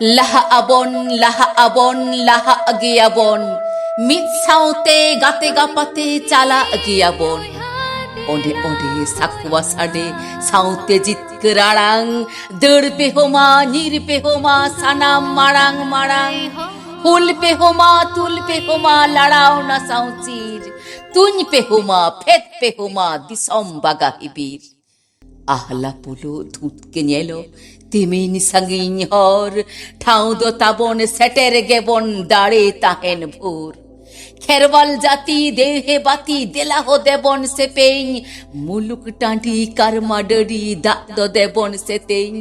Laha abon, laha abon, laha agiabon. Mit saute gate gapate chala agiabon. Onde onde sakwa sade saute jitkerarang. Deur pehoma, nir pehoma, sanam marang marang. Hul pehoma, tul pehoma, larao na saucir. Tuny pehoma, phet pehoma, disom bagahibir. Ahla pulo ধুতকে নিলো তিমিন সঙ্গিন হর ঠাউ দো তাবন সেটের গেবন দাড়ে তাহেন ভোর খেরওয়াল জাতি দেহে বাতি দেলাহ দেবন সে pain মুলুক টাঁটি karma ডরি দাদ দেবন সে তেইন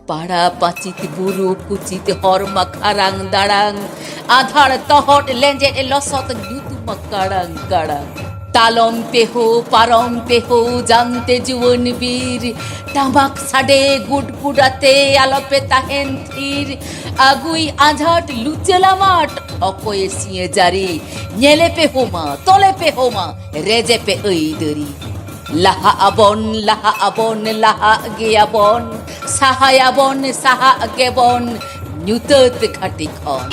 পাড়া পাচিত বুড়ো কুচিত হরমা খারাং দাঁড়াং আধার তহট লেঞ্জে লসত গুতুমা কাড়াং কাড়াং তালম পেহো পারম পেহো জানতে জুয়ন বীর তামাক সাডে গুডগুডাতে আলপে তাহেন থির আগুই আঝাট লুচেলা মাঠ অকয়ে সিয়ে জারি নেলে পেহোমা তলে পেহোমা রেজে পে ওই দরি লাহা আবন লাহা গেয়াবন সাহায়াবন সাহা গেবন নিউতত খাটি খন